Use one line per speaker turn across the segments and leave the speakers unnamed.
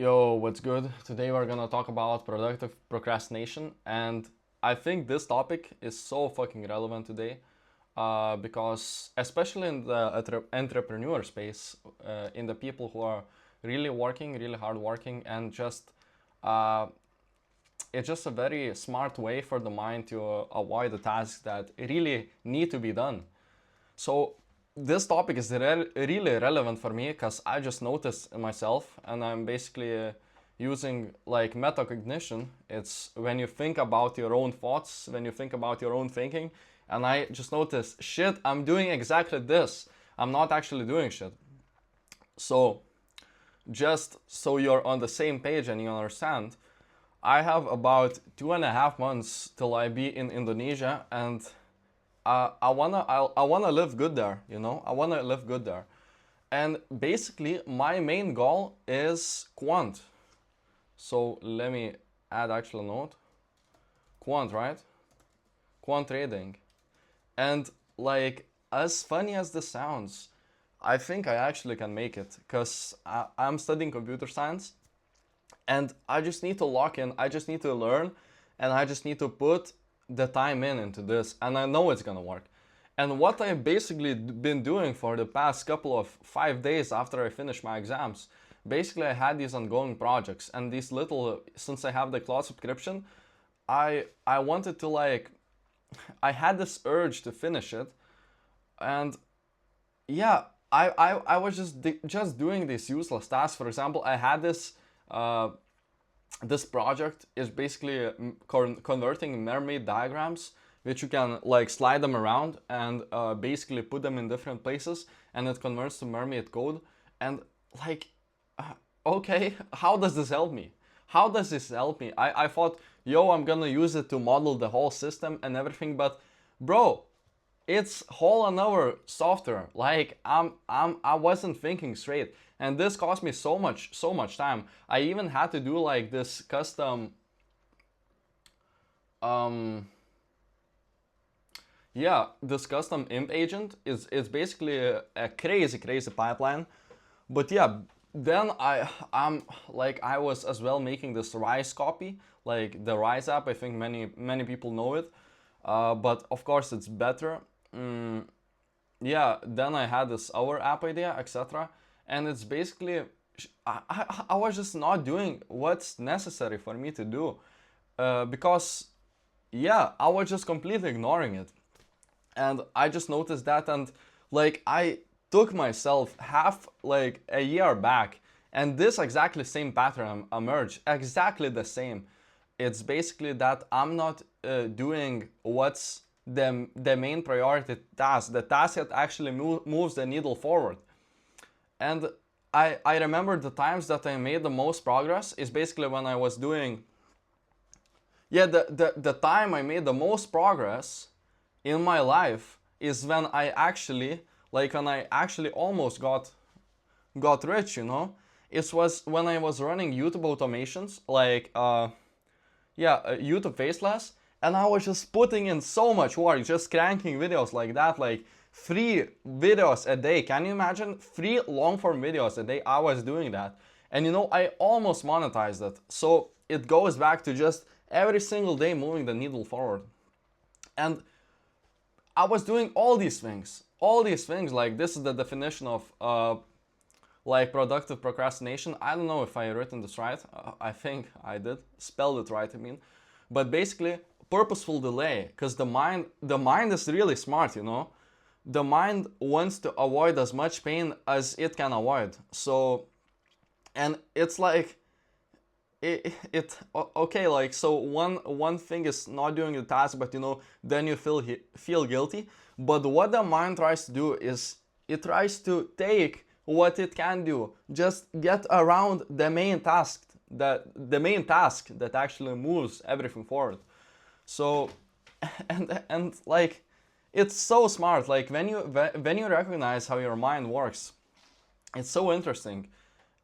Yo, what's good? Today we're gonna talk about productive procrastination, and I think this topic is so fucking relevant today because, especially in the entrepreneur space, in the people who are really working, really hard working, and just uh, it's just a very smart way for the mind to avoid the tasks that really need to be done. So this topic is really relevant for me because I just noticed myself, and I'm basically using like metacognition. It's when you think about your own thoughts, when you think about your own thinking, and I just noticed, shit, I'm doing exactly this. I'm not actually doing shit. So just so you're on the same page and you understand, I have about 2.5 months till I be in Indonesia, and I wanna live good there. You know, I wanna live good there. And basically, my main goal is quant. So let me add actual note. Quant, right? Quant trading. And like, as funny as this sounds, I think I actually can make it because I'm studying computer science, and I just need to lock in, I just need to learn, and I just need to put the time into this, and I know it's gonna work. And what I've basically been doing for the past couple of 5 days after I finished my exams, basically I had these ongoing projects and these little, since I have the cloud subscription, I wanted to like, I had this urge to finish it, and yeah, I was just doing these useless tasks. For example, I had uh, this project is basically converting mermaid diagrams, which you can like slide them around and basically put them in different places, and it converts to mermaid code. And like, okay, how does this help me? How does this help me? I thought, yo, I'm gonna use it to model the whole system and everything, but bro, it's whole another software. Like I wasn't thinking straight, and this cost me so much time. I even had to do like this custom um yeah, this custom imp agent is it's basically a crazy pipeline. But yeah, then I'm like, I was as well making this Rise copy, like the Rise app. I think many people know it, but of course it's better. mm, yeah, then I had this our app idea, etc. And it's basically, I was just not doing what's necessary for me to do, because yeah, I was just completely ignoring it. And I just noticed that, and like I took myself half like a year back, and this exactly same pattern emerged, exactly the same. It's basically that I'm not doing what's the main priority task, the task that actually moves the needle forward. And I remember the times that I made the most progress is basically when I was doing, yeah, the time I made the most progress in my life is when I actually, like when I actually almost got rich, you know. It was when I was running YouTube automations, like YouTube faceless, and I was just putting in so much work, just cranking videos like that, like 3 videos a day. Can you imagine? 3 long form videos a day. I was doing that, and you know, I almost monetized it. So it goes back to just every single day moving the needle forward. And I was doing all these things. All these things, like this is the definition of like productive procrastination. I don't know if I written this right. I think I did. Spelled it right, I mean. But basically, purposeful delay, because the mind is really smart, you know. The mind wants to avoid as much pain as it can avoid. So, and it's like okay, like, so one thing is not doing the task, but you know, then you feel guilty. But what the mind tries to do is it tries to take what it can do, just get around the main task that actually moves everything forward. So and like, it's so smart. Like when you recognize how your mind works, it's so interesting,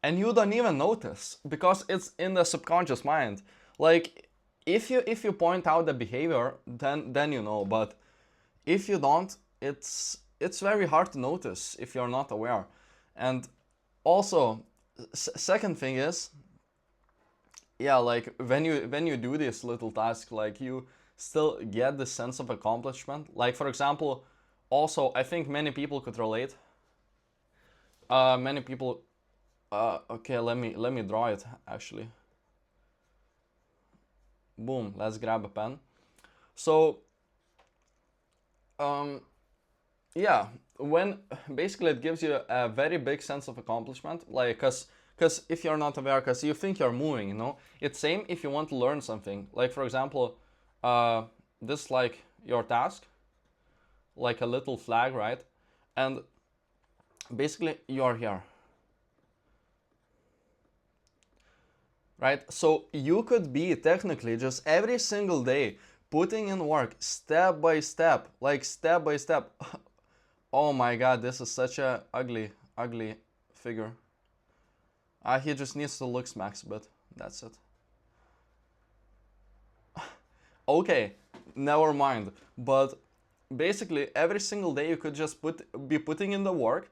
and you don't even notice because it's in the subconscious mind. Like, if you point out the behavior, then you know. But if you don't, it's very hard to notice if you're not aware. And also, second thing is, yeah, like when you do this little task, like you still get the sense of accomplishment. Like for example, also I think many people could relate. Many people. Okay, let me draw it actually. Boom. Let's grab a pen. So um, yeah, when basically it gives you a very big sense of accomplishment, like because if you're not aware, because you think you're moving, it's same if you want to learn something. Like for example, this like your task, like a little flag, right? And basically you're here, right? So you could be technically just every single day putting in work step by step, like step by step. Oh my god, this is such a ugly figure. He just needs to look smacks a bit. That's it. Okay, never mind. But basically, every single day you could just be putting in the work.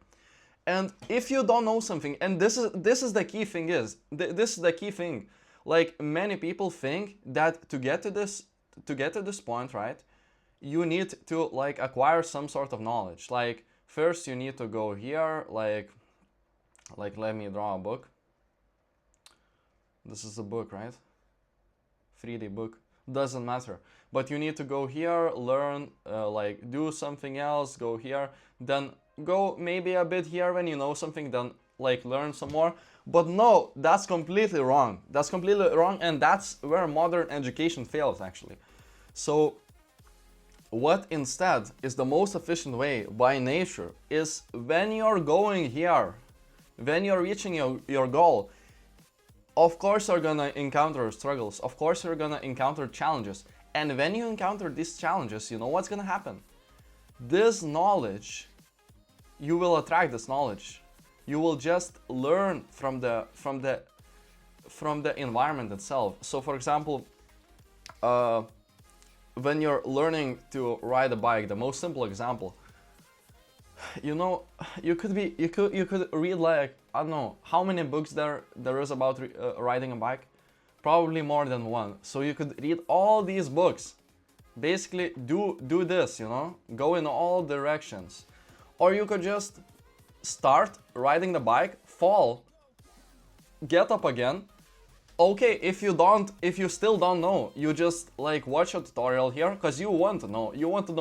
And if you don't know something, and this is the key thing this is the key thing. Like many people think that to get to this point, right? You need to like acquire some sort of knowledge. Like first you need to go here, like let me draw a book. This is a book, right? 3D book. Doesn't matter. But you need to go here, learn, like do something else, go here, then go maybe a bit here when you know something, then like learn some more. But no, that's completely wrong. That's completely wrong, and that's where modern education fails actually. So what instead is the most efficient way by nature is when you're going here, when you're reaching your goal, of course you're gonna encounter struggles, of course you're gonna encounter challenges. And when you encounter these challenges, you know what's gonna happen? This knowledge, you will attract this knowledge. You will just learn from the environment itself. So for example, when you're learning to ride a bike, the most simple example, you could read like, I don't know how many books there is about riding a bike, probably more than one. So you could read all these books, basically do this, go in all directions. Or you could just start riding the bike, fall, get up again. Okay, if you still don't know, you just like watch a tutorial here because you want to know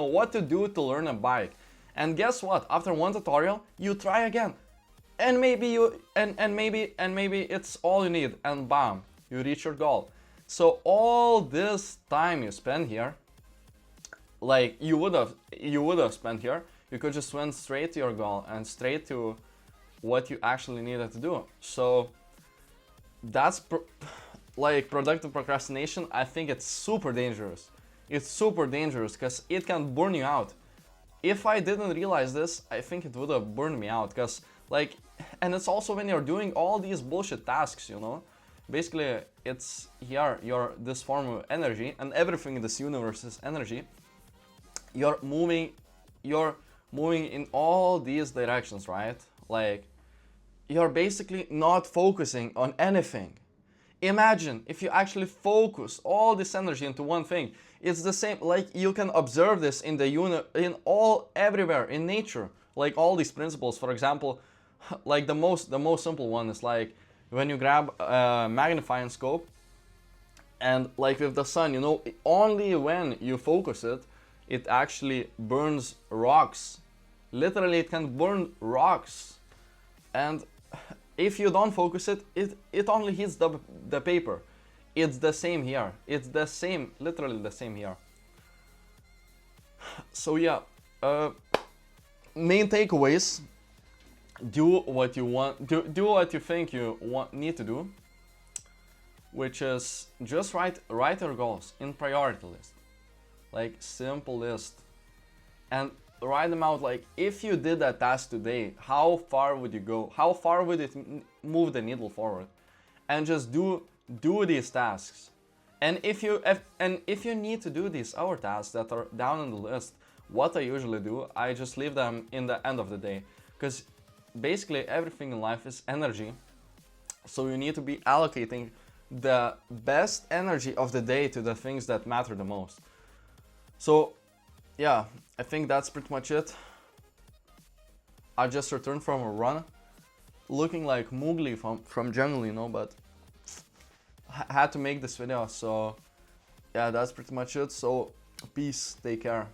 what to do to learn a bike. And guess what? After one tutorial, you try again. And maybe maybe it's all you need, and bam, you reach your goal. So all this time you spend here, like you would have spent here, you could just went straight to your goal and straight to what you actually needed to do. So that's like productive procrastination. I think it's super dangerous. It's super dangerous because it can burn you out. If I didn't realize this, I think it would have burned me out, because like, and it's also when you're doing all these bullshit tasks, basically it's here, you're this form of energy, and everything in this universe is energy. You're moving in all these directions, right? Like you're basically not focusing on anything. Imagine if you actually focus all this energy into one thing. It's the same, like you can observe this in everywhere in nature. Like all these principles, for example, like the most simple one is like when you grab a magnifying scope, and like with the sun, only when you focus it, it actually burns rocks. Literally, it can burn rocks. And if you don't focus it, it only hits the paper. It's the same here. It's the same, literally the same here. So yeah, main takeaways: do what you want, do what you think you need to do, which is just write your goals in priority list, like simple list, and write them out. Like if you did that task today, how far would you go? How far would it move the needle forward? And just do these tasks. And if you need to do these other tasks that are down on the list, what I usually do, I just leave them in the end of the day, because basically everything in life is energy. So you need to be allocating the best energy of the day to the things that matter the most. So yeah, I think that's pretty much it. I just returned from a run, looking like Mowgli from jungle, you know, but had to make this video. So yeah, that's pretty much it. So peace, take care.